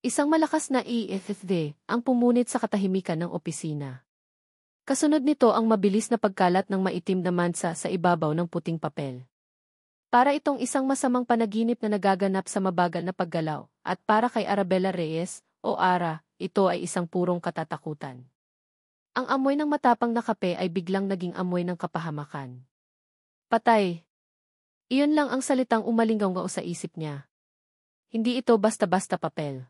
Isang malakas na EFFD ang pumunit sa katahimikan ng opisina. Kasunod nito ang mabilis na pagkalat ng maitim na mansa sa ibabaw ng puting papel. Para itong isang masamang panaginip na nagaganap sa mabagal na paggalaw, at para kay Arabella Reyes, o Ara, ito ay isang purong katatakutan. Ang amoy ng matapang na kape ay biglang naging amoy ng kapahamakan. Patay. Iyon lang ang salitang umalingaw sa isip niya. Hindi ito basta-basta papel.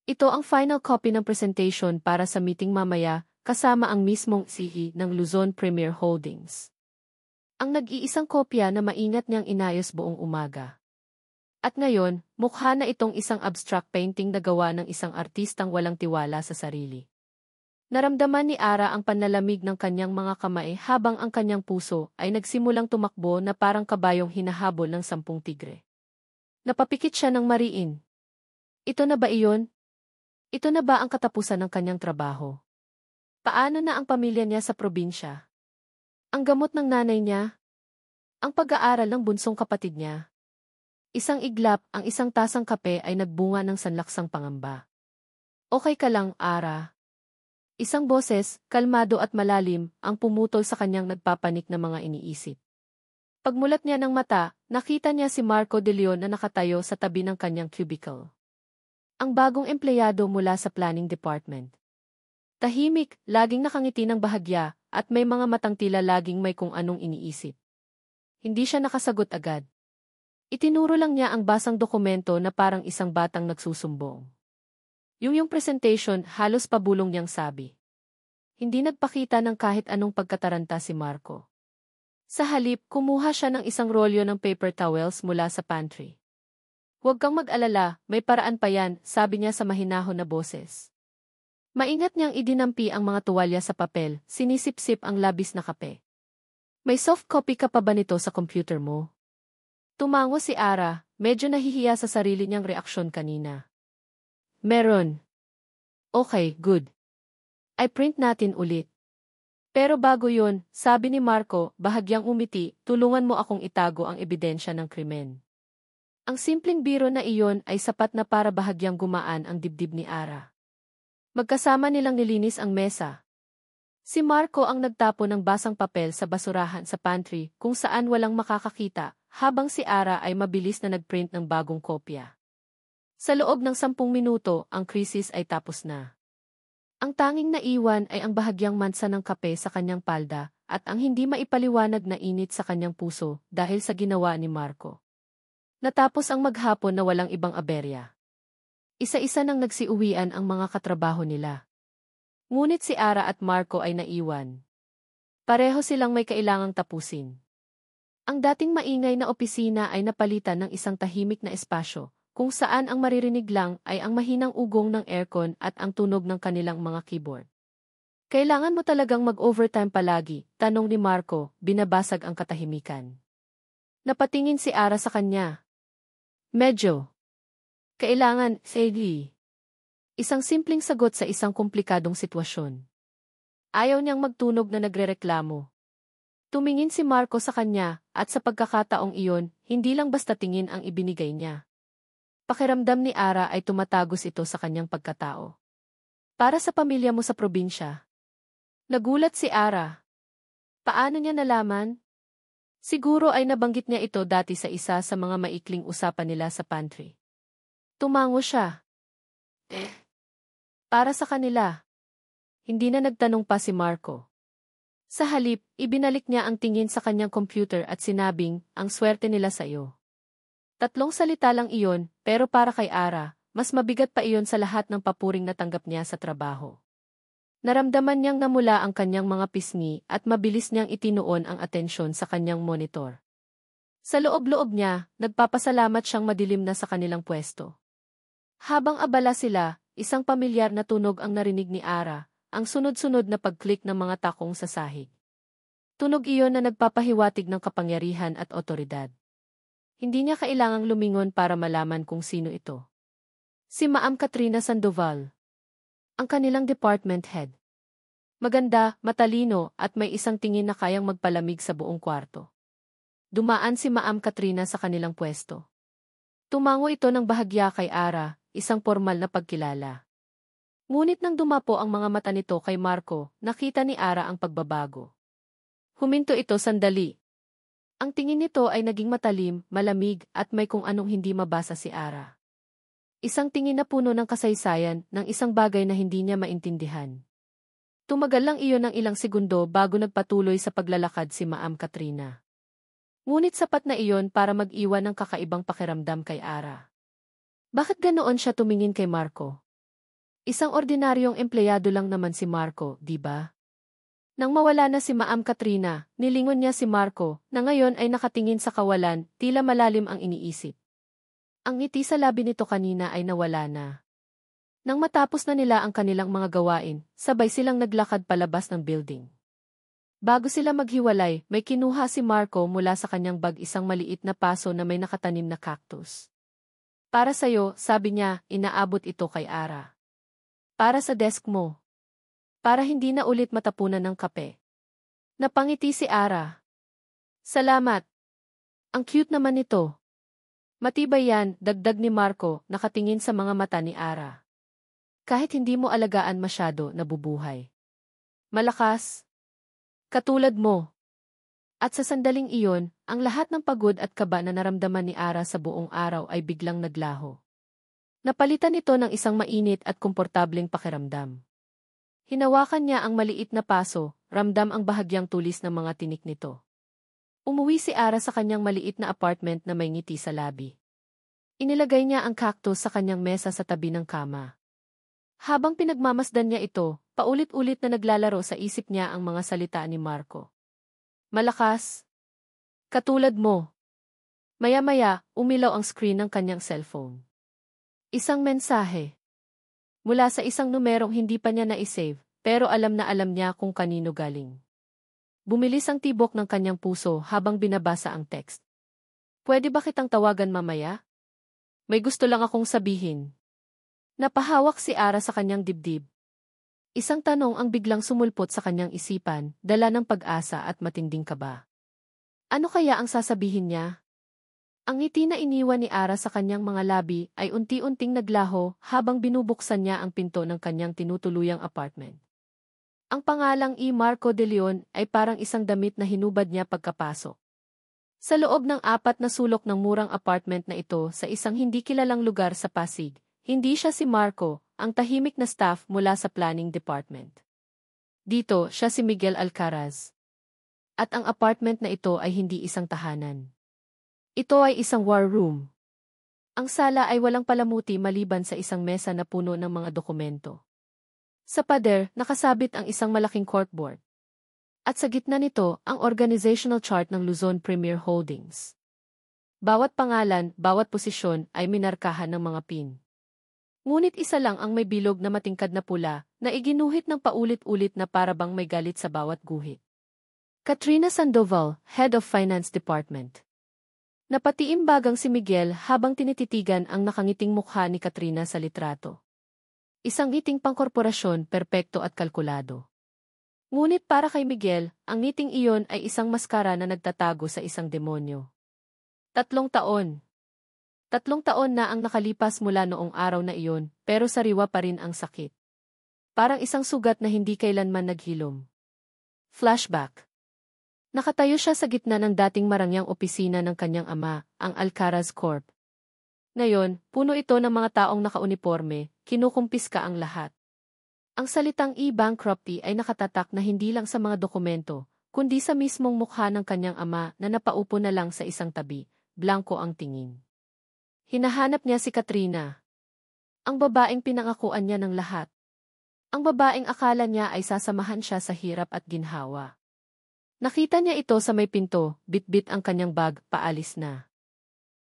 Ito ang final copy ng presentation para sa meeting mamaya, kasama ang mismong CEO ng Luzon Premier Holdings. Ang nag-iisang kopya na maingat niyang inayos buong umaga. At ngayon, mukha na itong isang abstract painting na gawa ng isang artistang walang tiwala sa sarili. Naramdaman ni Ara ang panlalamig ng kanyang mga kamay habang ang kanyang puso ay nagsimulang tumakbo na parang kabayong hinahabol ng 10 tigre. Napapikit siya ng mariin. Ito na ba iyon? Ito na ba ang katapusan ng kanyang trabaho? Paano na ang pamilya niya sa probinsya? Ang gamot ng nanay niya? Ang pag-aaral ng bunsong kapatid niya? Isang iglap, ang isang tasang kape ay nagbunga ng sanlaksang pangamba. Okay ka lang, Ara. Isang boses, kalmado at malalim, ang pumutol sa kanyang nagpapanik na mga iniisip. Pagmulat niya ng mata, nakita niya si Marco De Leon na nakatayo sa tabi ng kanyang cubicle. Ang bagong empleyado mula sa planning department. Tahimik, laging nakangiti ng bahagya, at may mga matang tila laging may kung anong iniisip. Hindi siya nakasagot agad. Itinuro lang niya ang basang dokumento na parang isang batang nagsusumbong. Yung presentation, halos pabulong niyang sabi. Hindi nagpakita ng kahit anong pagkataranta si Marco. Sa halip, kumuha siya ng isang rolyo ng paper towels mula sa pantry. Huwag kang mag-alala, may paraan pa yan, sabi niya sa mahinahon na boses. Maingat niyang idinampi ang mga tuwalya sa papel, sinisip-sip ang labis na kape. May soft copy ka pa ba nito sa computer mo? Tumango si Ara, medyo nahihiya sa sarili niyang reaksyon kanina. Meron. Okay, good. I print natin ulit. Pero bago yun, sabi ni Marco, bahagyang umiti, tulungan mo akong itago ang ebidensya ng krimen. Ang simpleng biro na iyon ay sapat na para bahagyang gumaan ang dibdib ni Ara. Magkasama nilang nilinis ang mesa. Si Marco ang nagtapo ng basang papel sa basurahan sa pantry kung saan walang makakakita, habang si Ara ay mabilis na nagprint ng bagong kopya. Sa loob ng 10 minuto, ang krisis ay tapos na. Ang tanging naiwan ay ang bahagyang mansa ng kape sa kanyang palda at ang hindi maipaliwanag na init sa kanyang puso dahil sa ginawa ni Marco. Natapos ang maghapon na walang ibang aberya. Isa-isa nang nagsiuwian ang mga katrabaho nila. Ngunit si Ara at Marco ay naiwan. Pareho silang may kailangang tapusin. Ang dating maingay na opisina ay napalitan ng isang tahimik na espasyo, kung saan ang maririnig lang ay ang mahinang ugong ng aircon at ang tunog ng kanilang mga keyboard. Kailangan mo talagang mag-overtime palagi, tanong ni Marco, binabasag ang katahimikan. Napatingin si Ara sa kanya. Medyo. Kailangan, Sadie. Isang simpleng sagot sa isang komplikadong sitwasyon. Ayaw niyang magtunog na nagrereklamo. Tumingin si Marco sa kanya, at sa pagkakataong iyon, hindi lang basta tingin ang ibinigay niya. Pakiramdam ni Ara ay tumatagos ito sa kanyang pagkatao. Para sa pamilya mo sa probinsya. Nagulat si Ara. Paano niya nalaman? Siguro ay nabanggit niya ito dati sa isa sa mga maikling usapan nila sa pantry. Tumango siya. Para sa kanila. Hindi na nagtanong pa si Marco. Sa halip, ibinalik niya ang tingin sa kanyang computer at sinabing, ang swerte nila sa iyo. 3 salita lang iyon, pero para kay Ara, mas mabigat pa iyon sa lahat ng papuring natanggap niya sa trabaho. Naramdaman niyang namula ang kanyang mga pisngi at mabilis niyang itinuon ang atensyon sa kanyang monitor. Sa loob-loob niya, nagpapasalamat siyang madilim na sa kanilang pwesto. Habang abala sila, isang pamilyar na tunog ang narinig ni Ara, ang sunod-sunod na pag-click ng mga takong sa sahig. Tunog iyon na nagpapahiwatig ng kapangyarihan at otoridad. Hindi niya kailangang lumingon para malaman kung sino ito. Si Ma'am Katrina Sandoval. Ang kanilang department head. Maganda, matalino, at may isang tingin na kayang magpalamig sa buong kwarto. Dumaan si Ma'am Katrina sa kanilang pwesto. Tumango ito ng bahagya kay Ara, isang formal na pagkilala. Ngunit nang dumapo ang mga mata nito kay Marco, nakita ni Ara ang pagbabago. Huminto ito sandali. Ang tingin nito ay naging matalim, malamig, at may kung anong hindi mabasa si Ara. Isang tingin na puno ng kasaysayan ng isang bagay na hindi niya maintindihan. Tumagal lang iyon ng ilang segundo bago nagpatuloy sa paglalakad si Ma'am Katrina. Ngunit sapat na iyon para mag-iwan ng kakaibang pakiramdam kay Ara. Bakit ganoon siya tumingin kay Marco? Isang ordinaryong empleyado lang naman si Marco, di ba? Nang mawala na si Ma'am Katrina, nilingon niya si Marco, na ngayon ay nakatingin sa kawalan, tila malalim ang iniisip. Ang ngiti sa labi nito kanina ay nawala na. Nang matapos na nila ang kanilang mga gawain, sabay silang naglakad palabas ng building. Bago sila maghiwalay, may kinuha si Marco mula sa kanyang bag isang maliit na paso na may nakatanim na cactus. Para sa'yo, sabi niya, inaabot ito kay Ara. Para sa desk mo. Para hindi na ulit matapunan ng kape. Napangiti si Ara. Salamat. Ang cute naman nito. Matibay yan, dagdag ni Marco, nakatingin sa mga mata ni Ara. Kahit hindi mo alagaan masyado, nabubuhay. Malakas. Katulad mo. At sa sandaling iyon, ang lahat ng pagod at kaba na naramdaman ni Ara sa buong araw ay biglang naglaho. Napalitan ito ng isang mainit at komportableng pakiramdam. Hinawakan niya ang maliit na paso, ramdam ang bahagyang tulis ng mga tinik nito. Umuwi si Ara sa kanyang maliit na apartment na may ngiti sa labi. Inilagay niya ang cactus sa kanyang mesa sa tabi ng kama. Habang pinagmamasdan niya ito, paulit-ulit na naglalaro sa isip niya ang mga salita ni Marco. Malakas. Katulad mo. Maya-maya, umilaw ang screen ng kanyang cellphone. Isang mensahe. Mula sa isang numerong hindi pa niya na-save, pero alam na alam niya kung kanino galing. Bumilis ang tibok ng kanyang puso habang binabasa ang text. Pwede ba kitang tawagan mamaya? May gusto lang akong sabihin. Napahawak si Ara sa kanyang dibdib. Isang tanong ang biglang sumulpot sa kanyang isipan, dala ng pag-asa at matinding kaba. Ano kaya ang sasabihin niya? Ang ngiti na iniwan ni Ara sa kanyang mga labi ay unti-unting naglaho habang binubuksan niya ang pinto ng kanyang tinutuluyang apartment. Ang pangalang Marco de Leon ay parang isang damit na hinubad niya pagkapasok. Sa loob ng 4 na sulok ng murang apartment na ito sa isang hindi kilalang lugar sa Pasig, hindi siya si Marco, ang tahimik na staff mula sa planning department. Dito, siya si Miguel Alcaraz. At ang apartment na ito ay hindi isang tahanan. Ito ay isang war room. Ang sala ay walang palamuti maliban sa isang mesa na puno ng mga dokumento. Sa pader, nakasabit ang isang malaking corkboard. At sa gitna nito, ang organizational chart ng Luzon Premier Holdings. Bawat pangalan, bawat posisyon ay minarkahan ng mga pin. Ngunit isa lang ang may bilog na matingkad na pula na iginuhit ng paulit-ulit na parabang may galit sa bawat guhit. Katrina Sandoval, Head of Finance Department. Napatiimbagang si Miguel habang tinititigan ang nakangiting mukha ni Katrina sa litrato. Isang ngiting pangkorporasyon, perpekto at kalkulado. Ngunit para kay Miguel, ang ngiting iyon ay isang maskara na nagtatago sa isang demonyo. 3 taon. 3 taon na ang nakalipas mula noong araw na iyon, pero sariwa pa rin ang sakit. Parang isang sugat na hindi kailanman naghilom. Flashback. Nakatayo siya sa gitna ng dating marangyang opisina ng kanyang ama, ang Alcaraz Corp. Ngayon, puno ito ng mga taong nakauniporme, kinukumpiska ang lahat. Ang salitang e-bankruptcy ay nakatatak na hindi lang sa mga dokumento, kundi sa mismong mukha ng kanyang ama na napaupo na lang sa isang tabi, blanko ang tingin. Hinahanap niya si Katrina. Ang babaeng pinangakuan niya ng lahat. Ang babaeng akala niya ay sasamahan siya sa hirap at ginhawa. Nakita niya ito sa may pinto, bit-bit ang kanyang bag, paalis na.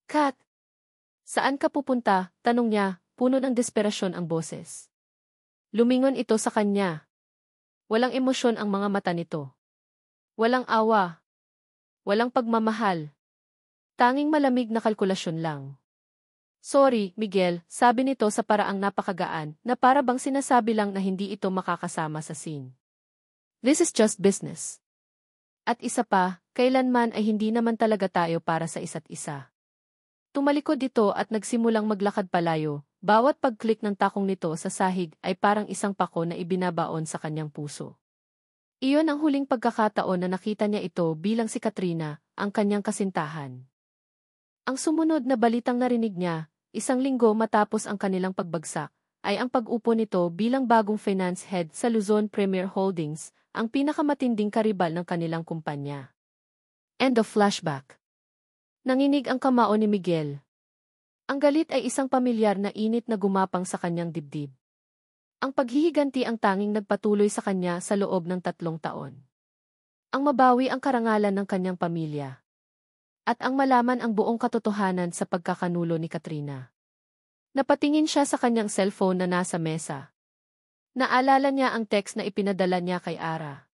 Kat! Saan ka pupunta? Tanong niya, puno ng desperasyon ang boses. Lumingon ito sa kanya. Walang emosyon ang mga mata nito. Walang awa. Walang pagmamahal. Tanging malamig na kalkulasyon lang. Sorry, Miguel, sabi nito sa paraang napakagaan na para bang sinasabi lang na hindi ito makakasama sa scene. This is just business. At isa pa, kailanman ay hindi naman talaga tayo para sa isa't isa. Tumalikod ito at nagsimulang maglakad palayo, Bawat pag-click ng takong nito sa sahig ay parang isang pako na ibinabaon sa kanyang puso. Iyon ang huling pagkakataon na nakita niya ito bilang si Katrina, ang kanyang kasintahan. Ang sumunod na balitang narinig niya, isang linggo matapos ang kanilang pagbagsak, ay ang pag-upo nito bilang bagong finance head sa Luzon Premier Holdings, ang pinakamatinding karibal ng kanilang kumpanya. End of flashback. Nanginig ang kamao ni Miguel. Ang galit ay isang pamilyar na init na gumapang sa kanyang dibdib. Ang paghihiganti ang tanging nagpatuloy sa kanya sa loob ng 3 taon. Ang mabawi ang karangalan ng kanyang pamilya. At ang malaman ang buong katotohanan sa pagkakanulo ni Katrina. Napatingin siya sa kanyang cellphone na nasa mesa. Naalala niya ang text na ipinadala niya kay Ara.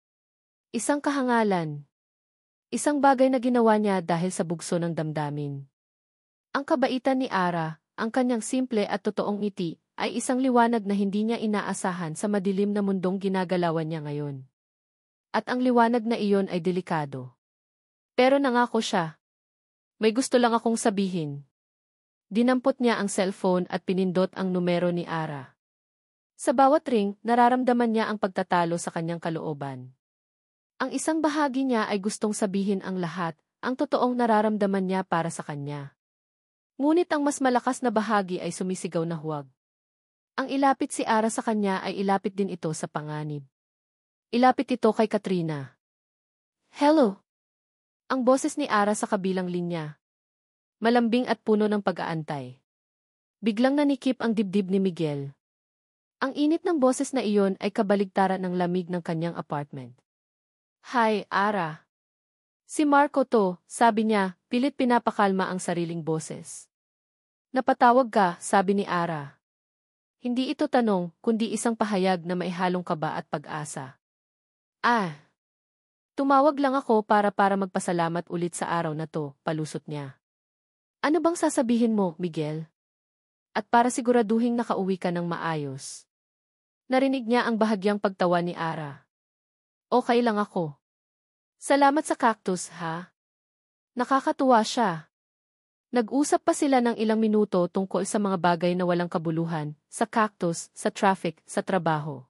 Isang kahangalan. Isang bagay na ginawa niya dahil sa bugso ng damdamin. Ang kabaitan ni Ara, ang kanyang simple at totoong ngiti, ay isang liwanag na hindi niya inaasahan sa madilim na mundong ginagalawan niya ngayon. At ang liwanag na iyon ay delikado. Pero nangako siya. May gusto lang akong sabihin. Dinampot niya ang cellphone at pinindot ang numero ni Ara. Sa bawat ring, nararamdaman niya ang pagtatalo sa kanyang kalooban. Ang isang bahagi niya ay gustong sabihin ang lahat, ang totoong nararamdaman niya para sa kanya. Ngunit ang mas malakas na bahagi ay sumisigaw na huwag. Ang ilapit si Ara sa kanya ay ilapit din ito sa panganib. Ilapit ito kay Katrina. Hello? Ang boses ni Ara sa kabilang linya. Malambing at puno ng pag-aantay. Biglang nanikip ang dibdib ni Miguel. Ang init ng boses na iyon ay kabaligtaran ng lamig ng kanyang apartment. Hi, Ara. Si Marco to, sabi niya, pilit pinapakalma ang sariling boses. Napatawag ka, sabi ni Ara. Hindi ito tanong, kundi isang pahayag na maihalong kaba at pag-asa. Tumawag lang ako para magpasalamat ulit sa araw na to, palusot niya. Ano bang sasabihin mo, Miguel? At para siguraduhin nakauwi ka ng maayos. Narinig niya ang bahagyang pagtawa ni Ara. Okay lang ako. Salamat sa cactus, ha? Nakakatuwa siya. Nag-usap pa sila ng ilang minuto tungkol sa mga bagay na walang kabuluhan, sa cactus, sa traffic, sa trabaho.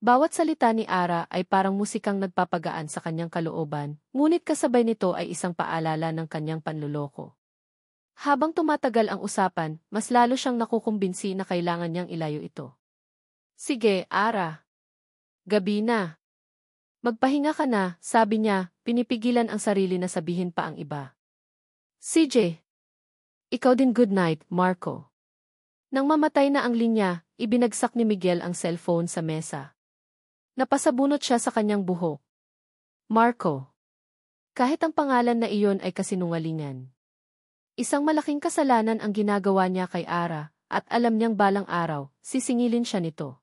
Bawat salita ni Ara ay parang musikang nagpapagaan sa kanyang kalooban, ngunit kasabay nito ay isang paalala ng kanyang panluloko. Habang tumatagal ang usapan, mas lalo siyang nakukumbinsi na kailangan niyang ilayo ito. Sige, Ara. Gabi na. Magpahinga ka na, sabi niya, pinipigilan ang sarili na sabihin pa ang iba. CJ. Ikaw din good night, Marco. Nang mamatay na ang linya, ibinagsak ni Miguel ang cellphone sa mesa. Napasabunot siya sa kanyang buhok. Marco. Kahit ang pangalan na iyon ay kasinungalingan. Isang malaking kasalanan ang ginagawa niya kay Ara, at alam niyang balang araw, sisingilin siya nito.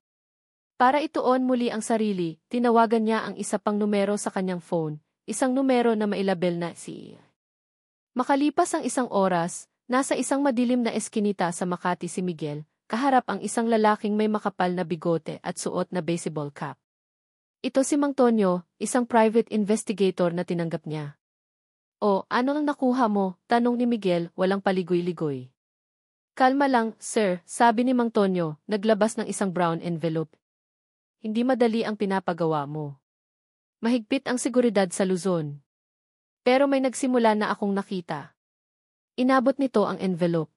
Para ituon muli ang sarili, tinawagan niya ang isa pang numero sa kanyang phone, isang numero na mailabel na si. Makalipas ang isang oras, nasa isang madilim na eskinita sa Makati si Miguel, kaharap ang isang lalaking may makapal na bigote at suot na baseball cap. Ito si Mang Tonyo, isang private investigator na tinanggap niya. O, ano ang nakuha mo? Tanong ni Miguel, walang paligoy-ligoy. Kalma lang, sir, sabi ni Mang Tonyo, naglabas ng isang brown envelope. Hindi madali ang pinapagawa mo. Mahigpit ang seguridad sa Luzon. Pero may nagsimula na akong nakita. Inabot nito ang envelope.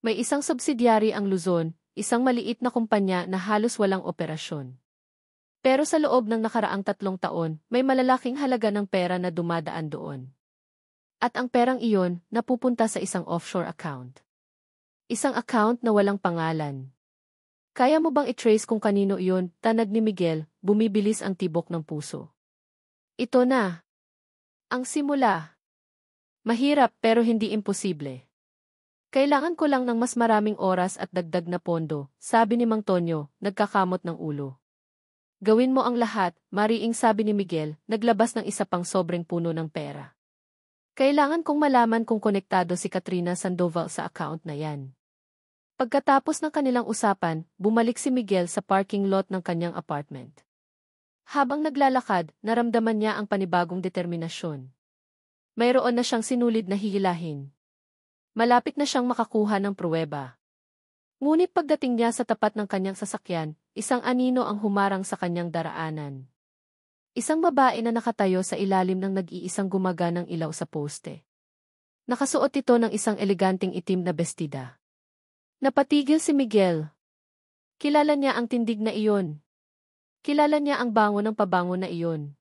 May isang subsidiary ang Luzon, isang maliit na kumpanya na halos walang operasyon. Pero sa loob ng nakaraang 3 taon, may malalaking halaga ng pera na dumadaan doon. At ang perang iyon, napupunta sa isang offshore account. Isang account na walang pangalan. Kaya mo bang i-trace kung kanino iyon? Tanag ni Miguel, bumibilis ang tibok ng puso. Ito na. Ang simula. Mahirap pero hindi imposible. Kailangan ko lang ng mas maraming oras at dagdag na pondo, sabi ni Mang Tonyo, nagkakamot ng ulo. Gawin mo ang lahat, mariing sabi ni Miguel, naglabas ng isa pang sobrang puno ng pera. Kailangan kong malaman kung konektado si Katrina Sandoval sa account na yan. Pagkatapos ng kanilang usapan, bumalik si Miguel sa parking lot ng kanyang apartment. Habang naglalakad, naramdaman niya ang panibagong determinasyon. Mayroon na siyang sinulid na hihilahin. Malapit na siyang makakuha ng pruweba. Ngunit pagdating niya sa tapat ng kanyang sasakyan, isang anino ang humarang sa kanyang daraanan. Isang babae na nakatayo sa ilalim ng nag-iisang gumaganang ilaw sa poste. Nakasuot ito ng isang eleganteng itim na bestida. Napatigil si Miguel. Kilala niya ang tindig na iyon. Kilala niya ang bango ng pabango na iyon.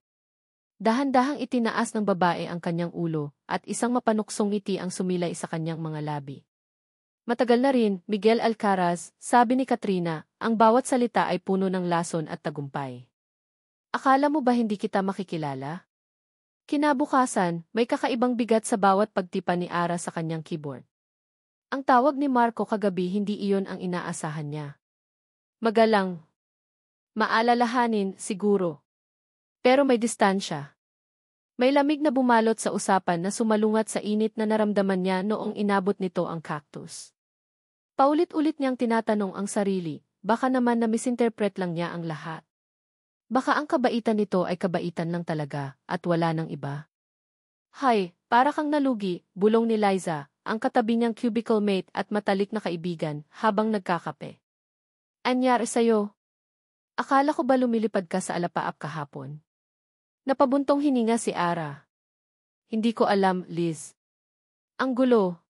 Dahan-dahang itinaas ng babae ang kanyang ulo, at isang mapanuksong ngiti ang sumilay sa kanyang mga labi. Matagal na rin, Miguel Alcaraz, sabi ni Katrina, ang bawat salita ay puno ng lason at tagumpay. Akala mo ba hindi kita makikilala? Kinabukasan, may kakaibang bigat sa bawat pagtipa ni Ara sa kanyang keyboard. Ang tawag ni Marco kagabi hindi iyon ang inaasahan niya. Magalang. Maalalahanin, siguro. Pero may distansya. May lamig na bumalot sa usapan na sumalungat sa init na naramdaman niya noong inabot nito ang cactus. Paulit-ulit niyang tinatanong ang sarili, baka naman na misinterpret lang niya ang lahat. Baka ang kabaitan nito ay kabaitan lang talaga, at wala nang iba. Hay, para kang nalugi, bulong ni Liza, ang katabi niyang cubicle mate at matalik na kaibigan, habang nagkakape. Anyari sa'yo? Akala ko ba lumilipad ka sa alapaap kahapon? Napabuntong hininga si Ara. Hindi ko alam, Liz. Ang gulo.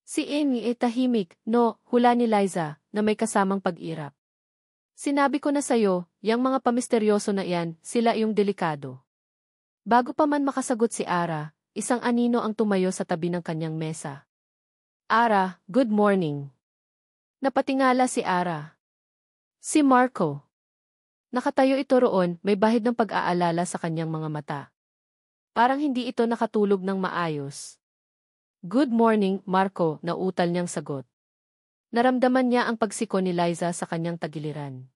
Si Amy tahimik, no, hula ni Liza, na may kasamang pag-irap. Sinabi ko na sa'yo, yang mga pamisteryoso na yan, sila yung delikado. Bago pa man makasagot si Ara, isang anino ang tumayo sa tabi ng kanyang mesa. Ara, good morning. Napatingala si Ara. Si Marco. Nakatayo ito roon, may bahid ng pag-aalala sa kanyang mga mata. Parang hindi ito nakatulog ng maayos. Good morning, Marco, nautal niyang sagot. Naramdaman niya ang pagsiko ni Liza sa kanyang tagiliran.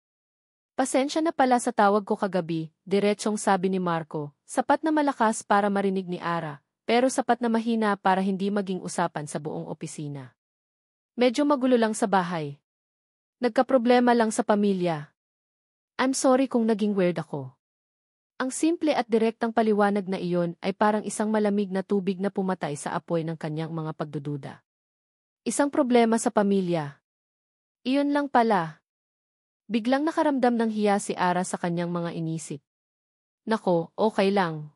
Pasensya na pala sa tawag ko kagabi, diretsong sabi ni Marco, sapat na malakas para marinig ni Ara, pero sapat na mahina para hindi maging usapan sa buong opisina. Medyo magulo lang sa bahay. Nagkaproblema lang sa pamilya. I'm sorry kung naging weird ako. Ang simple at direktang paliwanag na iyon ay parang isang malamig na tubig na pumatay sa apoy ng kanyang mga pagdududa. Isang problema sa pamilya. Iyon lang pala. Biglang nakaramdam ng hiya si Ara sa kanyang mga inisip. Nako, okay lang.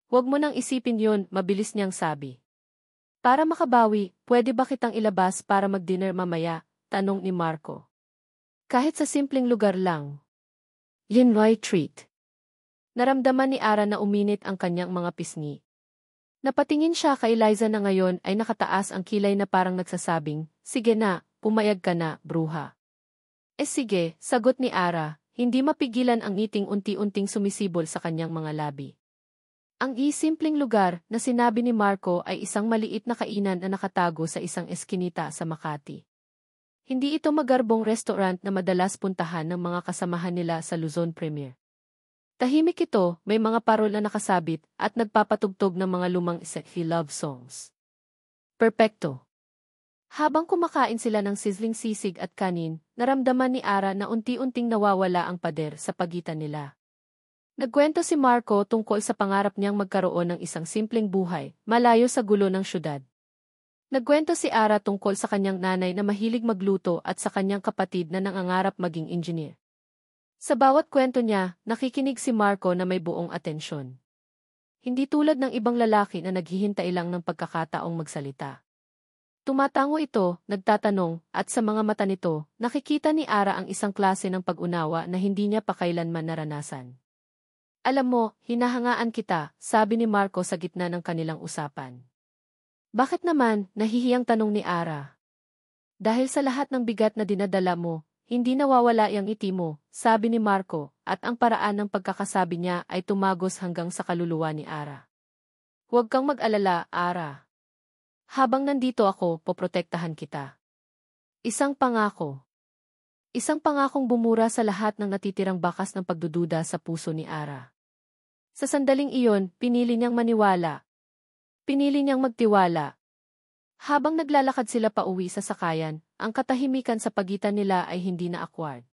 Huwag mo nang isipin yun, mabilis niyang sabi. Para makabawi, pwede ba kitang ilabas para mag-dinner mamaya? Tanong ni Marco. Kahit sa simpleng lugar lang. Linroy treat. Naramdaman ni Ara na uminit ang kanyang mga pisngi. Napatingin siya kay Liza na ngayon ay nakataas ang kilay na parang nagsasabing, sige na, pumayag ka na, bruha. Sige, sagot ni Ara, hindi mapigilan ang ngiting unti-unting sumisibol sa kanyang mga labi. Ang simpleng lugar na sinabi ni Marco ay isang maliit na kainan na nakatago sa isang eskinita sa Makati. Hindi ito magarbong restaurant na madalas puntahan ng mga kasamahan nila sa Luzon Premier. Tahimik ito, may mga parol na nakasabit at nagpapatugtog ng mga lumang love songs. Perpekto. Habang kumakain sila ng sizzling sisig at kanin, naramdaman ni Ara na unti-unting nawawala ang pader sa pagitan nila. Nagkwento si Marco tungkol sa pangarap niyang magkaroon ng isang simpleng buhay, malayo sa gulo ng syudad. Nagkwento si Ara tungkol sa kanyang nanay na mahilig magluto at sa kanyang kapatid na nangangarap maging engineer. Sa bawat kwento niya, nakikinig si Marco na may buong atensyon. Hindi tulad ng ibang lalaki na naghihintay lang ng pagkakataong magsalita. Tumatango ito, nagtatanong, at sa mga mata nito, nakikita ni Ara ang isang klase ng pag-unawa na hindi niya pa kailanman naranasan. Alam mo, hinahangaan kita, sabi ni Marco sa gitna ng kanilang usapan. Bakit naman, nahihiyang tanong ni Ara. Dahil sa lahat ng bigat na dinadala mo, hindi nawawala ang ngiti mo, sabi ni Marco, at ang paraan ng pagkakasabi niya ay tumagos hanggang sa kaluluwa ni Ara. Huwag kang mag-alala, Ara. Habang nandito ako, poprotektahan kita. Isang pangako. Isang pangakong bumura sa lahat ng natitirang bakas ng pagdududa sa puso ni Ara. Sa sandaling iyon, pinili niyang maniwala. Pinili niyang magtiwala. Habang naglalakad sila pauwi sa sakayan, ang katahimikan sa pagitan nila ay hindi na awkward.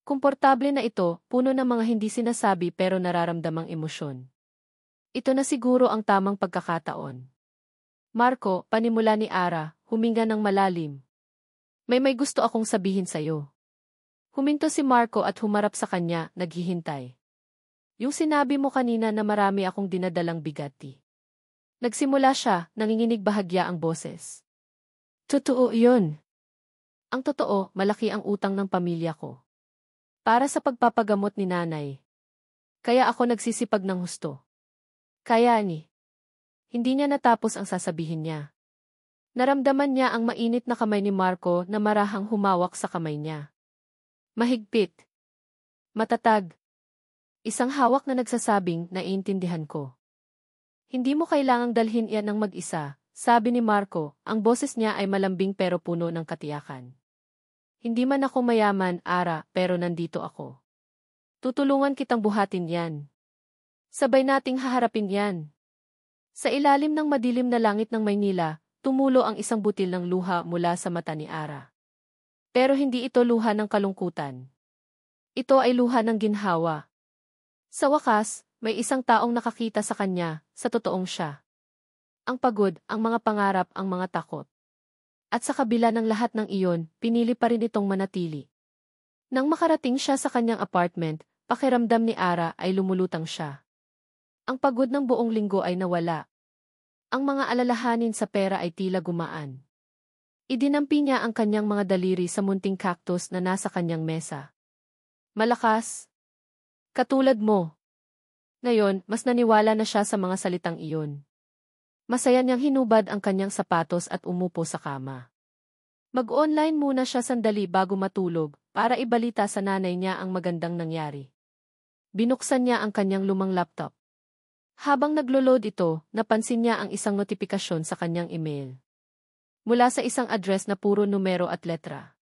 Komportable na ito, puno ng mga hindi sinasabi pero nararamdamang emosyon. Ito na siguro ang tamang pagkakataon. Marco, panimula ni Ara, huminga ng malalim. May gusto akong sabihin sa'yo. Huminto si Marco at humarap sa kanya, naghihintay. Yung sinabi mo kanina na marami akong dinadalang bigati. Nagsimula siya, nanginginig bahagya ang boses. Totoo yun. Ang totoo, malaki ang utang ng pamilya ko. Para sa pagpapagamot ni nanay. Kaya ako nagsisipag ng husto. Kaya ni. Hindi niya natapos ang sasabihin niya. Naramdaman niya ang mainit na kamay ni Marco na marahang humawak sa kamay niya. Mahigpit. Matatag. Isang hawak na nagsasabing, naiintindihan ko. Hindi mo kailangang dalhin iyan ng mag-isa, sabi ni Marco, ang boses niya ay malambing pero puno ng katiyakan. Hindi man ako mayaman, Ara, pero nandito ako. Tutulungan kitang buhatin yan. Sabay nating haharapin yan. Sa ilalim ng madilim na langit ng Maynila, tumulo ang isang butil ng luha mula sa mata ni Ara. Pero hindi ito luha ng kalungkutan. Ito ay luha ng ginhawa. Sa wakas, may isang taong nakakita sa kanya, sa totoong siya. Ang pagod, ang mga pangarap, ang mga takot. At sa kabila ng lahat ng iyon, pinili pa rin itong manatili. Nang makarating siya sa kanyang apartment, pakiramdam ni Ara ay lumulutang siya. Ang pagod ng buong linggo ay nawala. Ang mga alalahanin sa pera ay tila gumaan. Idinampi niya ang kanyang mga daliri sa munting cactus na nasa kanyang mesa. Malakas. Katulad mo. Ngayon, mas naniwala na siya sa mga salitang iyon. Masaya niyang hinubad ang kanyang sapatos at umupo sa kama. Mag-online muna siya sandali bago matulog para ibalita sa nanay niya ang magandang nangyari. Binuksan niya ang kanyang lumang laptop. Habang naglo-load ito, napansin niya ang isang notifikasyon sa kanyang email. Mula sa isang address na puro numero at letra.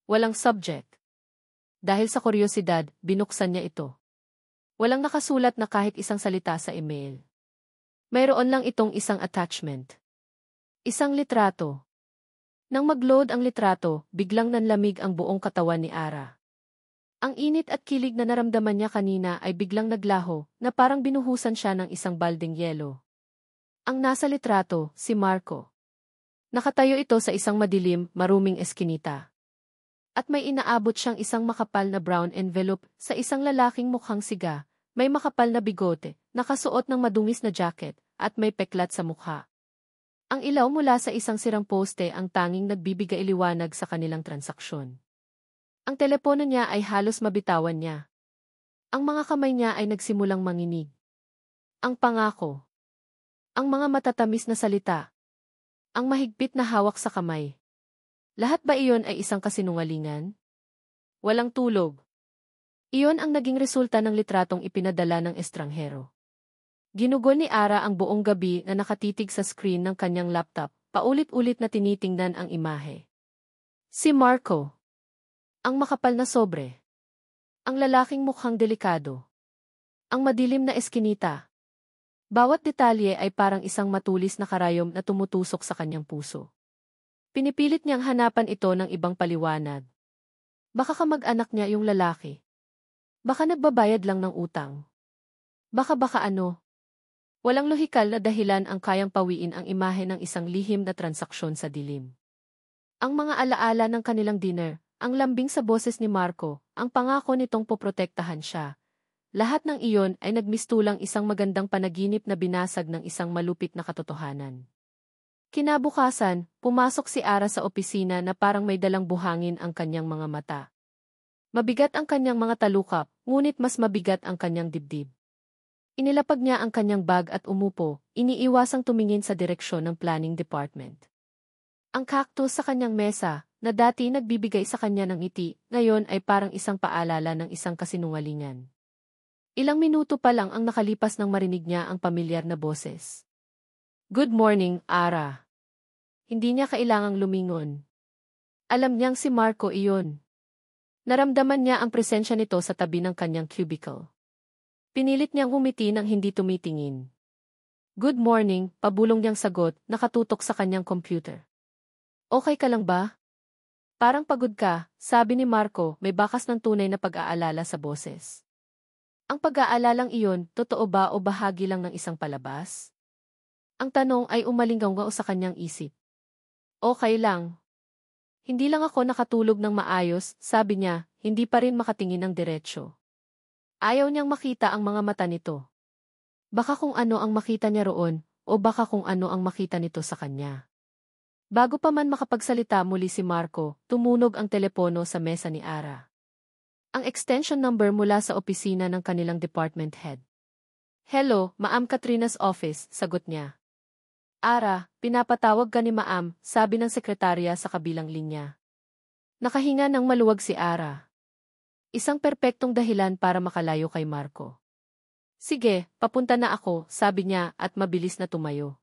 Walang subject. Dahil sa kuryosidad, binuksan niya ito. Walang nakasulat na kahit isang salita sa email. Mayroon lang itong isang attachment. Isang litrato. Nang mag-load ang litrato, biglang nanlamig ang buong katawan ni Ara. Ang init at kilig na naramdaman niya kanina ay biglang naglaho na parang binuhusan siya ng isang balding yelo. Ang nasa litrato, si Marco. Nakatayo ito sa isang madilim, maruming eskinita. At may inaabot siyang isang makapal na brown envelope sa isang lalaking mukhang siga, may makapal na bigote, nakasuot ng madungis na jacket, at may peklat sa mukha. Ang ilaw mula sa isang sirang poste ang tanging nagbibigay liwanag sa kanilang transaksyon. Ang telepono niya ay halos mabitawan niya. Ang mga kamay niya ay nagsimulang manginig. Ang pangako. Ang mga matatamis na salita. Ang mahigpit na hawak sa kamay. Lahat ba iyon ay isang kasinungalingan? Walang tulog. Iyon ang naging resulta ng litratong ipinadala ng estranghero. Ginugol ni Ara ang buong gabi na nakatitig sa screen ng kanyang laptop, paulit-ulit na tinitingnan ang imahe. Si Marco. Ang makapal na sobre. Ang lalaking mukhang delikado. Ang madilim na eskinita. Bawat detalye ay parang isang matulis na karayom na tumutusok sa kanyang puso. Pinipilit niyang hanapan ito ng ibang paliwanag. Baka kamag-anak niya yung lalaki. Baka nagbabayad lang ng utang. Baka ano. Walang lohikal na dahilan ang kayang pawiin ang imahe ng isang lihim na transaksyon sa dilim. Ang mga alaala ng kanilang dinner, ang lambing sa boses ni Marco, ang pangako nitong poprotektahan siya. Lahat ng iyon ay nagmistulang isang magandang panaginip na binasag ng isang malupit na katotohanan. Kinabukasan, pumasok si Ara sa opisina na parang may dalang buhangin ang kanyang mga mata. Mabigat ang kanyang mga talukap, ngunit mas mabigat ang kanyang dibdib. Inilapag niya ang kanyang bag at umupo, iniiwasang tumingin sa direksyon ng planning department. Ang cactus sa kanyang mesa, na dati nagbibigay sa kanya ng ngiti, ngayon ay parang isang paalala ng isang kasinungalingan. Ilang minuto pa lang ang nakalipas nang marinig niya ang pamilyar na boses. Good morning, Ara. Hindi niya kailangang lumingon. Alam niyang si Marco iyon. Naramdaman niya ang presensya nito sa tabi ng kanyang cubicle. Pinilit niyang humiti nang hindi tumitingin. Good morning, pabulong niyang sagot, nakatutok sa kanyang computer. Okay ka lang ba? Parang pagod ka, sabi ni Marco, may bakas ng tunay na pag-aalala sa boses. Ang pag-aalalang iyon, totoo ba o bahagi lang ng isang palabas? Ang tanong ay umalinggaw sa kanyang isip. Okay lang. Hindi lang ako nakatulog ng maayos, sabi niya, hindi pa rin makatingin ng diretsyo. Ayaw niyang makita ang mga mata nito. Baka kung ano ang makita niya roon, o baka kung ano ang makita nito sa kanya. Bago pa man makapagsalita muli si Marco, tumunog ang telepono sa mesa ni Ara. Ang extension number mula sa opisina ng kanilang department head. Hello, Ma'am Katrina's office, sagot niya. Ara, pinapatawag ka ni Ma'am, sabi ng sekretarya sa kabilang linya. Nakahinga ng maluwag si Ara. Isang perpektong dahilan para makalayo kay Marco. Sige, papunta na ako, sabi niya at mabilis na tumayo.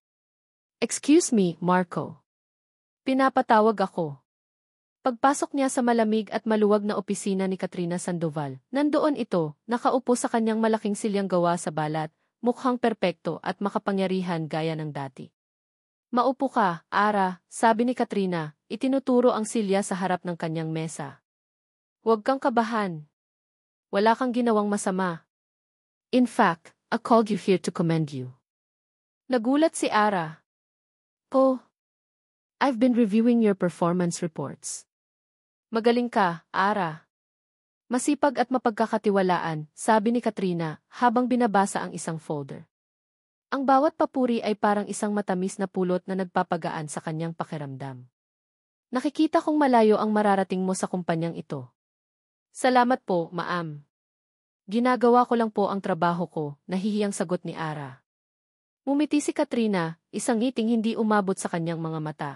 Excuse me, Marco. Pinapatawag ako. Pagpasok niya sa malamig at maluwag na opisina ni Katrina Sandoval, nandoon ito, nakaupo sa kanyang malaking silyang gawa sa balat, mukhang perpekto at makapangyarihan gaya ng dati. Maupo ka, Ara, sabi ni Katrina, itinuturo ang silya sa harap ng kanyang mesa. Huwag kang kabahan. Wala kang ginawang masama. In fact, I called you here to commend you. Nagulat si Ara. Oh, I've been reviewing your performance reports. Magaling ka, Ara. Masipag at mapagkakatiwalaan, sabi ni Katrina habang binabasa ang isang folder. Ang bawat papuri ay parang isang matamis na pulot na nagpapagaan sa kanyang pakiramdam. Nakikita kong malayo ang mararating mo sa kumpanyang ito. Salamat po, Ma'am. Ginagawa ko lang po ang trabaho ko, nahihiyang sagot ni Ara. Ngumiti si Katrina, isang ngiting hindi umabot sa kanyang mga mata.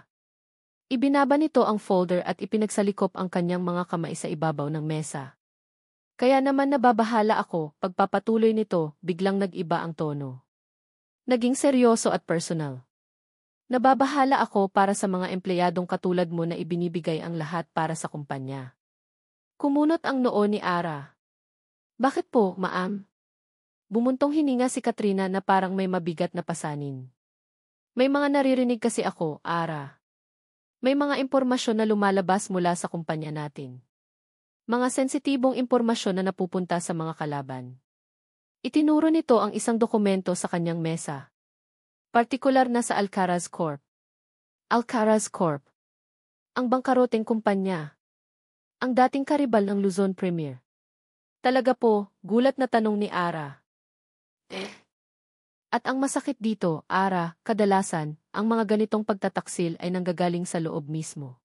Ibinaba nito ang folder at ipinagsalikop ang kanyang mga kamay sa ibabaw ng mesa. Kaya naman nababahala ako, pagpapatuloy nito, biglang nag-iba ang tono. Naging seryoso at personal. Nababahala ako para sa mga empleyadong katulad mo na ibinibigay ang lahat para sa kumpanya. Kumunot ang noo ni Ara. Bakit po, Ma'am? Bumuntong hininga si Katrina na parang may mabigat na pasanin. May mga naririnig kasi ako, Ara. May mga impormasyon na lumalabas mula sa kumpanya natin. Mga sensitibong impormasyon na napupunta sa mga kalaban. Itinuro nito ang isang dokumento sa kanyang mesa. Partikular na sa Alcaraz Corp. Alcaraz Corp. Ang bangkaroteng kumpanya. Ang dating karibal ng Luzon Premier. Talaga po, gulat na tanong ni Ara. At ang masakit dito, Ara, kadalasan, ang mga ganitong pagtataksil ay nanggagaling sa loob mismo.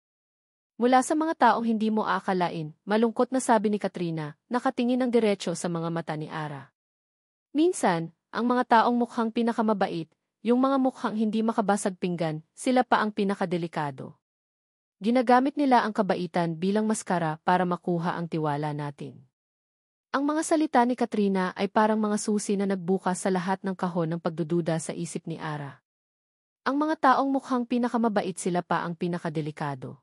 Mula sa mga taong hindi mo aakalain, malungkot na sabi ni Katrina, nakatingin ng diretsyo sa mga mata ni Ara. Minsan, ang mga taong mukhang pinakamabait, yung mga mukhang hindi makabasag pinggan, sila pa ang pinakadelikado. Ginagamit nila ang kabaitan bilang maskara para makuha ang tiwala natin. Ang mga salita ni Katrina ay parang mga susi na nagbukas sa lahat ng kahon ng pagdududa sa isip ni Ara. Ang mga taong mukhang pinakamabait sila pa ang pinakadelikado.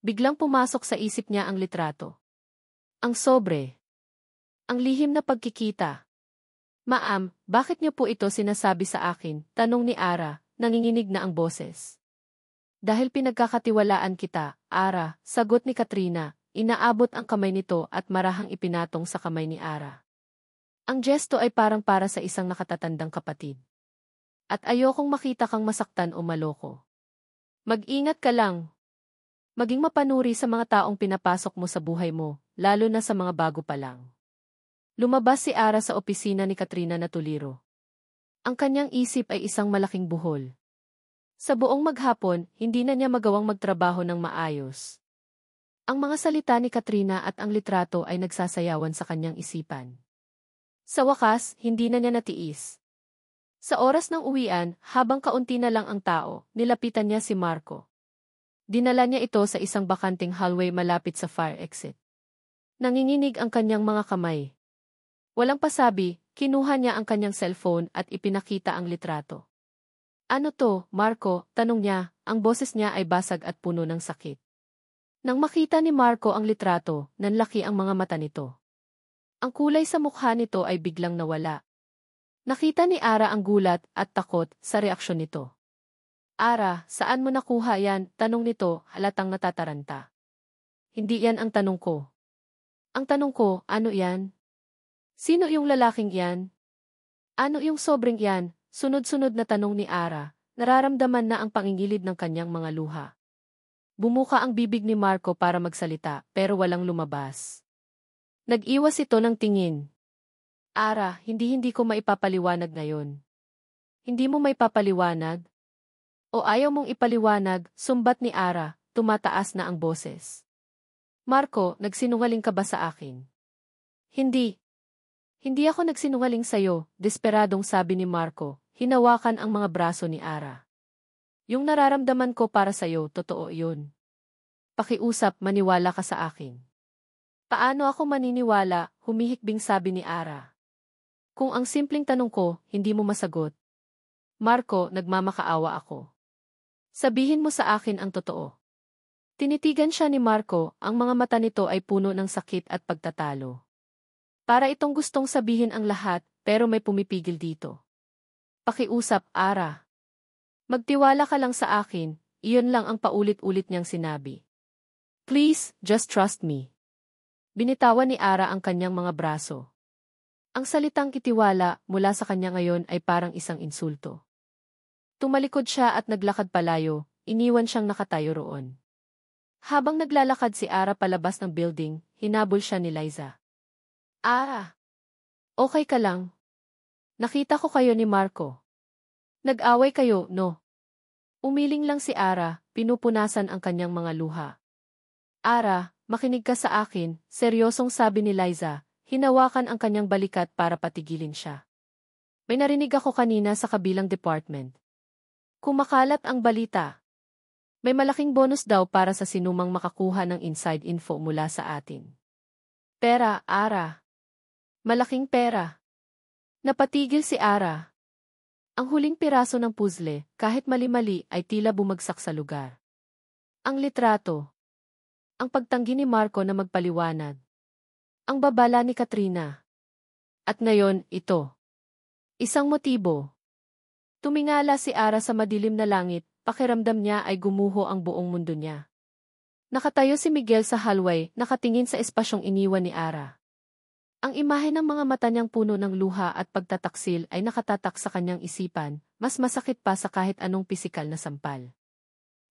Biglang pumasok sa isip niya ang litrato. Ang sobre. Ang lihim na pagkikita. Ma'am, bakit niyo po ito sinasabi sa akin? Tanong ni Ara, nanginginig na ang boses. Dahil pinagkakatiwalaan kita, Ara, sagot ni Katrina. Inaabot ang kamay nito at marahang ipinatong sa kamay ni Ara. Ang gesto ay parang para sa isang nakatatandang kapatid. At ayokong makita kang masaktan o maloko. Mag-ingat ka lang. Maging mapanuri sa mga taong pinapasok mo sa buhay mo, lalo na sa mga bago pa lang. Lumabas si Ara sa opisina ni Katrina na tuliro. Ang kanyang isip ay isang malaking buhol. Sa buong maghapon, hindi na niya magawang magtrabaho ng maayos. Ang mga salita ni Katrina at ang litrato ay nagsasayawan sa kanyang isipan. Sa wakas, hindi na niya natiis. Sa oras ng uwian, habang kaunti na lang ang tao, nilapitan niya si Marco. Dinala niya ito sa isang bakanting hallway malapit sa fire exit. Nanginginig ang kanyang mga kamay. Walang pasabi, kinuha niya ang kanyang cellphone at ipinakita ang litrato. Ano to, Marco? Tanong niya, ang boses niya ay basag at puno ng sakit. Nang makita ni Marco ang litrato, nanlaki ang mga mata nito. Ang kulay sa mukha nito ay biglang nawala. Nakita ni Ara ang gulat at takot sa reaksyon nito. Ara, saan mo nakuha yan? Tanong nito, halatang natataranta. Hindi yan ang tanong ko. Ang tanong ko, ano yan? Sino yung lalaking yan? Ano yung sobrang yan? Sunod-sunod na tanong ni Ara, nararamdaman na ang pangingilid ng kanyang mga luha. Bumuka ang bibig ni Marco para magsalita pero walang lumabas. Nag-iwas ito ng tingin. Ara, hindi ko maipapaliwanag ngayon. Hindi mo maipapaliwanag? O ayaw mong ipaliwanag, sumbat ni Ara, tumataas na ang boses. Marco, nagsinungaling ka ba sa akin? Hindi. Hindi ako nagsinungaling sa'yo, desperadong sabi ni Marco, hinawakan ang mga braso ni Ara. Yung nararamdaman ko para sa'yo, totoo yun. Pakiusap, maniwala ka sa akin. Paano ako maniniwala, humihikbing sabi ni Ara. Kung ang simpleng tanong ko, hindi mo masagot. Marco, nagmamakaawa ako. Sabihin mo sa akin ang totoo. Tinitigan siya ni Marco, ang mga mata nito ay puno ng sakit at pagtatalo. Para itong gustong sabihin ang lahat, pero may pumipigil dito. Pakiusap, Ara. Magtiwala ka lang sa akin, iyon lang ang paulit-ulit niyang sinabi. Please, just trust me. Binitawan ni Ara ang kanyang mga braso. Ang salitang itiwala mula sa kanya ngayon ay parang isang insulto. Tumalikod siya at naglakad palayo, iniwan siyang nakatayo roon. Habang naglalakad si Ara palabas ng building, hinabol siya ni Liza. Ara! Okay ka lang? Nakita ko kayo ni Marco. Nag-away kayo, no? Umiling lang si Ara, pinupunasan ang kanyang mga luha. Ara, makinig ka sa akin, seryosong sabi ni Liza, hinawakan ang kanyang balikat para patigilin siya. May narinig ako kanina sa kabilang department. Kumakalat ang balita. May malaking bonus daw para sa sinumang makakuha ng inside info mula sa atin. Pera, Ara. Malaking pera. Napatigil si Ara. Ang huling piraso ng puzzle, kahit mali-mali, ay tila bumagsak sa lugar. Ang litrato. Ang pagtanggi ni Marco na magpaliwanag. Ang babala ni Katrina. At ngayon, ito. Isang motibo. Tumingala si Ara sa madilim na langit, pakiramdam niya ay gumuho ang buong mundo niya. Nakatayo si Miguel sa hallway, nakatingin sa espasyong iniwan ni Ara. Ang imahe ng mga mata niyang puno ng luha at pagtataksil ay nakatatak sa kanyang isipan, mas masakit pa sa kahit anong pisikal na sampal.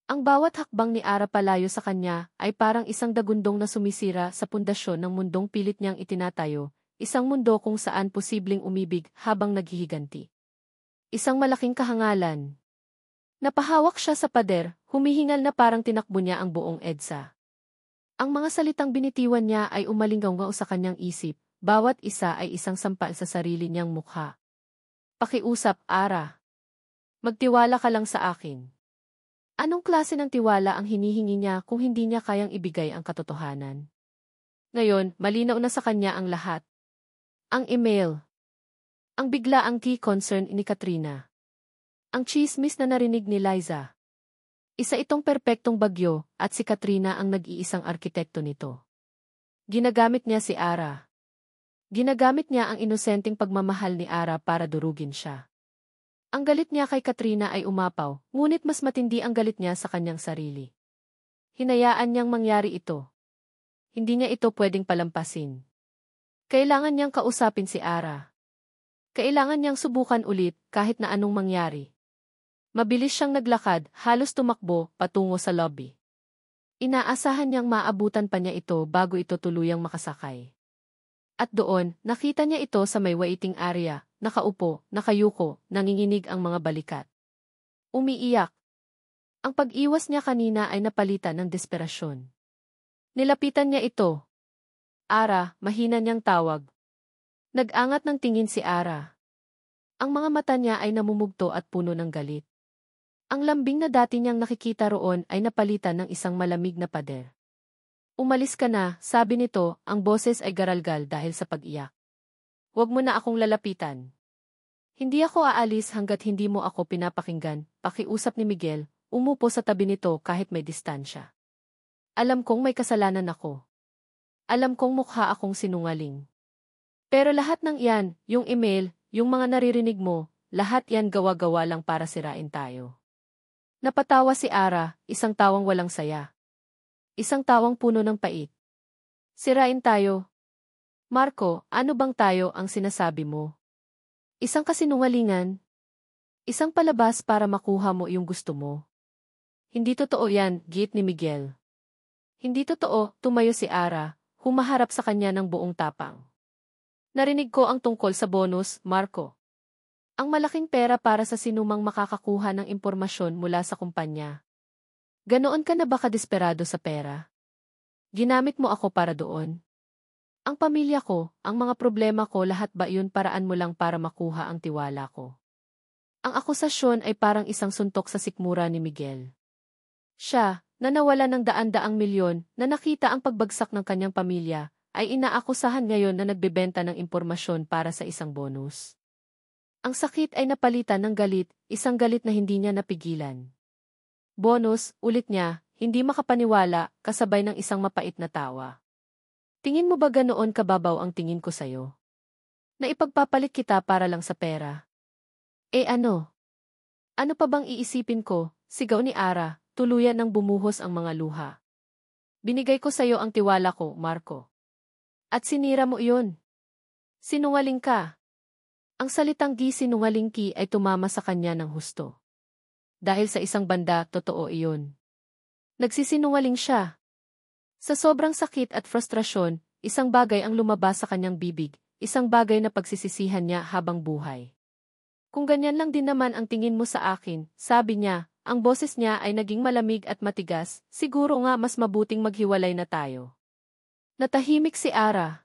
Ang bawat hakbang ni Ara palayo sa kanya ay parang isang dagundong na sumisira sa pundasyon ng mundong pilit niyang itinatayo, isang mundo kung saan posibleng umibig habang naghihiganti. Isang malaking kahangalan. Napahawak siya sa pader, humihingal na parang tinakbo niya ang buong EDSA. Ang mga salitang binitiwan niya ay umalinggaw sa kanyang isip. Bawat isa ay isang sampal sa sarili niyang mukha. Pakiusap, Ara. Magtiwala ka lang sa akin. Anong klase ng tiwala ang hinihingi niya kung hindi niya kayang ibigay ang katotohanan? Ngayon, malinaw na sa kanya ang lahat. Ang email. Ang biglaang key concern ni Katrina. Ang chismis na narinig ni Liza. Isa itong perpektong bagyo at si Katrina ang nag-iisang arkitekto nito. Ginagamit niya si Ara. Ginagamit niya ang inosenteng pagmamahal ni Ara para durugin siya. Ang galit niya kay Katrina ay umapaw, ngunit mas matindi ang galit niya sa kanyang sarili. Hinayaan niyang mangyari ito. Hindi niya ito pwedeng palampasin. Kailangan niyang kausapin si Ara. Kailangan niyang subukan ulit kahit na anong mangyari. Mabilis siyang naglakad, halos tumakbo, patungo sa lobby. Inaasahan niyang maabutan pa niya ito bago ito tuluyang makasakay. At doon, nakita niya ito sa may waiting area, nakaupo, nakayuko, nanginginig ang mga balikat. Umiiyak. Ang pag-iwas niya kanina ay napalitan ng desperasyon. Nilapitan niya ito. Ara, mahina niyang tawag. Nag-angat ng tingin si Ara. Ang mga mata niya ay namumugto at puno ng galit. Ang lambing na dati niyang nakikita roon ay napalitan ng isang malamig na pader. Umalis ka na, sabi nito, ang boses ay garalgal dahil sa pag-iyak. Huwag mo na akong lalapitan. Hindi ako aalis hanggat hindi mo ako pinapakinggan, pakiusap ni Miguel, umupo sa tabi nito kahit may distansya. Alam kong may kasalanan ako. Alam kong mukha akong sinungaling. Pero lahat ng iyan, yung email, yung mga naririnig mo, lahat yan gawa-gawa lang para sirain tayo. Napatawa si Ara, isang tawang walang saya. Isang tawang puno ng pait. Sirain tayo. Marco, ano bang tayo ang sinasabi mo? Isang kasinungalingan? Isang palabas para makuha mo yung gusto mo? Hindi totoo yan, git ni Miguel. Hindi totoo, tumayo si Ara, humaharap sa kanya ng buong tapang. Narinig ko ang tungkol sa bonus, Marco. Ang malaking pera para sa sinumang makakakuha ng impormasyon mula sa kumpanya. Ganoon ka na ba kadesperado sa pera? Ginamit mo ako para doon. Ang pamilya ko, ang mga problema ko, lahat ba yun paraan mo lang para makuha ang tiwala ko? Ang akusasyon ay parang isang suntok sa sikmura ni Miguel. Siya, na nawala ng daan-daang milyon, na nakita ang pagbagsak ng kanyang pamilya, ay inaakusahan ngayon na nagbebenta ng impormasyon para sa isang bonus. Ang sakit ay napalitan ng galit, isang galit na hindi niya napigilan. Bonus, ulit niya, hindi makapaniwala, kasabay ng isang mapait na tawa. Tingin mo ba ganoon kababaw ang tingin ko sa'yo? Na ipagpapalit kita para lang sa pera? Ano? Ano pa bang iisipin ko? Sigaw ni Ara, tuluyan ng bumuhos ang mga luha. Binigay ko sa'yo ang tiwala ko, Marco. At sinira mo iyon. Sinungaling ka. Ang salitang sinungaling ki ay tumama sa kanya ng husto. Dahil sa isang banda, totoo iyon. Nagsisinungaling siya. Sa sobrang sakit at frustrasyon, isang bagay ang lumabas sa kanyang bibig, isang bagay na pagsisisihan niya habang buhay. Kung ganyan lang din naman ang tingin mo sa akin, sabi niya, ang boses niya ay naging malamig at matigas, siguro nga mas mabuting maghiwalay na tayo. Natahimik si Ara.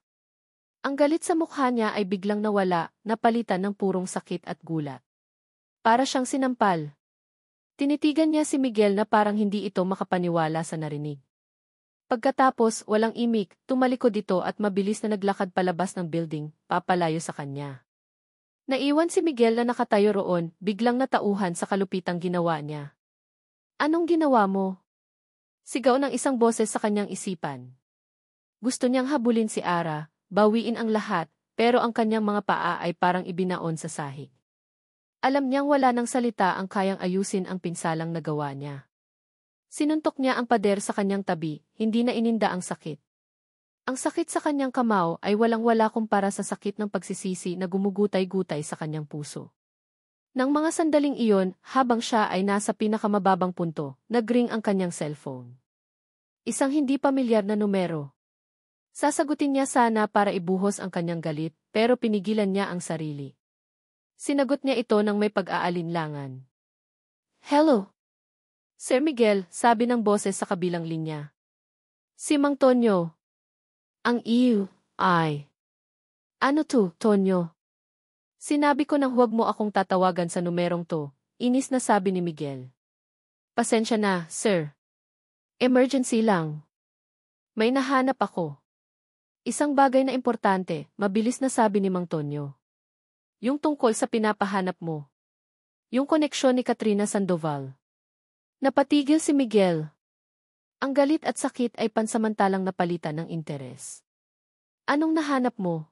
Ang galit sa mukha niya ay biglang nawala, napalitan ng purong sakit at gulat. Para siyang sinampal. Tinitigan niya si Miguel na parang hindi ito makapaniwala sa narinig. Pagkatapos, walang imik, tumalikod ito at mabilis na naglakad palabas ng building, papalayo sa kanya. Naiwan si Miguel na nakatayo roon, biglang natauhan sa kalupitang ginawa niya. Anong ginawa mo? Sigaw ng isang boses sa kanyang isipan. Gusto niyang habulin si Ara, bawiin ang lahat, pero ang kanyang mga paa ay parang ibinaon sa sahig. Alam niyang wala ng salita ang kayang ayusin ang pinsalang nagawa niya. Sinuntok niya ang pader sa kanyang tabi, hindi na ininda ang sakit. Ang sakit sa kanyang kamao ay walang-wala kumpara sa sakit ng pagsisisi na gumugutay-gutay sa kanyang puso. Nang mga sandaling iyon, habang siya ay nasa pinakamababang punto, nag-ring ang kanyang cellphone. Isang hindi pamilyar na numero. Sasagutin niya sana para ibuhos ang kanyang galit, pero pinigilan niya ang sarili. Sinagot niya ito ng may pag-aalinlangan. Hello? Sir Miguel, sabi ng boses sa kabilang linya. Si Mang Tonyo. Ang iyo, ay. Ano to, Tonyo? Sinabi ko nang huwag mo akong tatawagan sa numerong to, inis na sabi ni Miguel. Pasensya na, sir. Emergency lang. May nahanap ako. Isang bagay na importante, mabilis na sabi ni Mang Tonyo. Yung tungkol sa pinapahanap mo. Yung koneksyon ni Katrina Sandoval. Napatigil si Miguel. Ang galit at sakit ay pansamantalang napalitan ng interes. Anong nahanap mo?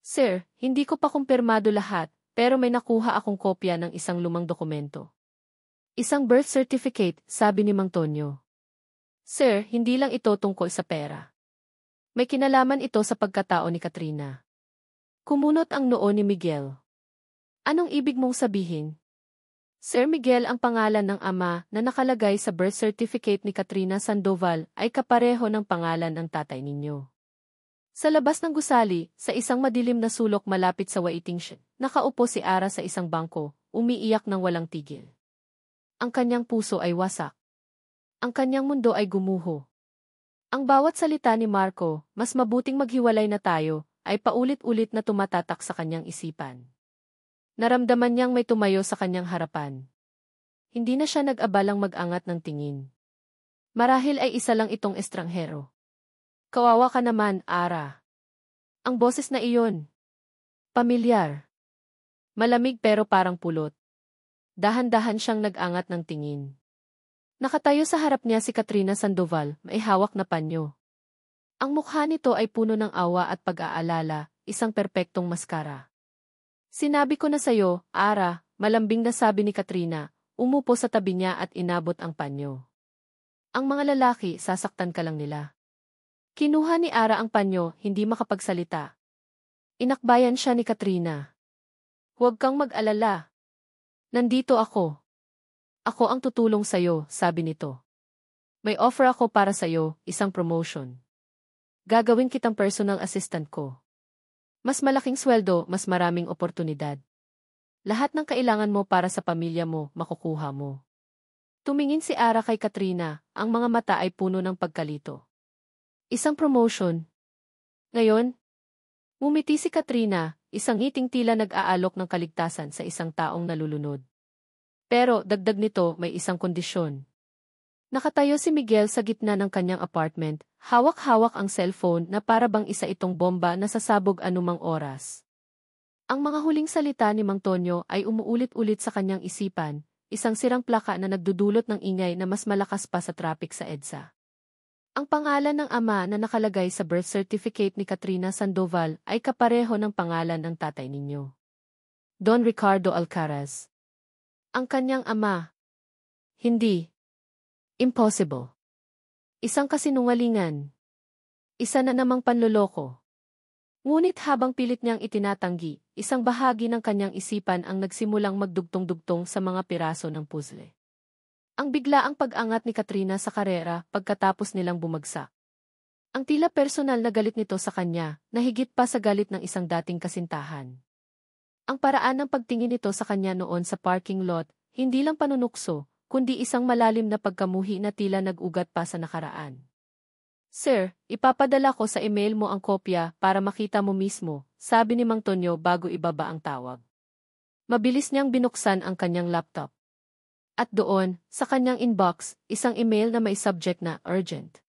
Sir, hindi ko pa kumpirmado lahat, pero may nakuha akong kopya ng isang lumang dokumento. Isang birth certificate, sabi ni Mang Tonyo. Sir, hindi lang ito tungkol sa pera. May kinalaman ito sa pagkatao ni Katrina. Kumunot ang noo ni Miguel. Anong ibig mong sabihin? Sir Miguel, ang pangalan ng ama na nakalagay sa birth certificate ni Katrina Sandoval ay kapareho ng pangalan ng tatay ninyo. Sa labas ng gusali, sa isang madilim na sulok malapit sa waiting shed, nakaupo si Ara sa isang bangko, umiiyak ng walang tigil. Ang kanyang puso ay wasak. Ang kanyang mundo ay gumuho. Ang bawat salita ni Marco, mas mabuting maghiwalay na tayo, ay paulit-ulit na tumatatak sa kanyang isipan. Naramdaman niyang may tumayo sa kanyang harapan. Hindi na siya nag-abalang mag-angat ng tingin. Marahil ay isa lang itong estranghero. Kawawa ka naman, Ara. Ang boses na iyon. Pamilyar. Malamig pero parang pulot. Dahan-dahan siyang nag-angat ng tingin. Nakatayo sa harap niya si Katrina Sandoval, may hawak na panyo. Ang mukha nito ay puno ng awa at pag-aalala, isang perpektong maskara. Sinabi ko na sa'yo, Ara, malambing na sabi ni Katrina, umupo sa tabi niya at inabot ang panyo. Ang mga lalaki, sasaktan ka lang nila. Kinuha ni Ara ang panyo, hindi makapagsalita. Inakbayan siya ni Katrina. Huwag kang mag-alala. Nandito ako. Ako ang tutulong sa'yo, sabi nito. May offer ako para sa'yo, isang promotion. Gagawin kitang personal assistant ko. Mas malaking sweldo, mas maraming oportunidad. Lahat ng kailangan mo para sa pamilya mo, makukuha mo. Tumingin si Ara kay Katrina, ang mga mata ay puno ng pagkalito. Isang promotion. Ngayon, ngumiti si Katrina, isang ngiting tila nag-aalok ng kaligtasan sa isang taong nalulunod. Pero, dagdag nito, may isang kondisyon. Nakatayo si Miguel sa gitna ng kanyang apartment, hawak-hawak ang cellphone na para bang isa itong bomba na sasabog anumang oras. Ang mga huling salita ni Mang Tonyo ay umuulit-ulit sa kanyang isipan, isang sirang plaka na nagdudulot ng ingay na mas malakas pa sa traffic sa EDSA. Ang pangalan ng ama na nakalagay sa birth certificate ni Katrina Sandoval ay kapareho ng pangalan ng tatay ninyo. Don Ricardo Alcaraz. Ang kanyang ama. Hindi. Impossible. Isang kasinungalingan. Isa na namang panloloko. Ngunit habang pilit niyang itinatanggi, isang bahagi ng kanyang isipan ang nagsimulang magdugtong-dugtong sa mga piraso ng puzzle. Ang biglaang pag-angat ni Katrina sa karera pagkatapos nilang bumagsak. Ang tila personal na galit nito sa kanya, na higit pa sa galit ng isang dating kasintahan. Ang paraan ng pagtingin nito sa kanya noon sa parking lot, hindi lang panunukso, kundi isang malalim na pagkamuhi na tila nag-ugat pa sa nakaraan. Sir, ipapadala ko sa email mo ang kopya para makita mo mismo, sabi ni Mang Tonyo bago ibaba ang tawag. Mabilis niyang binuksan ang kanyang laptop. At doon, sa kanyang inbox, isang email na may subject na urgent.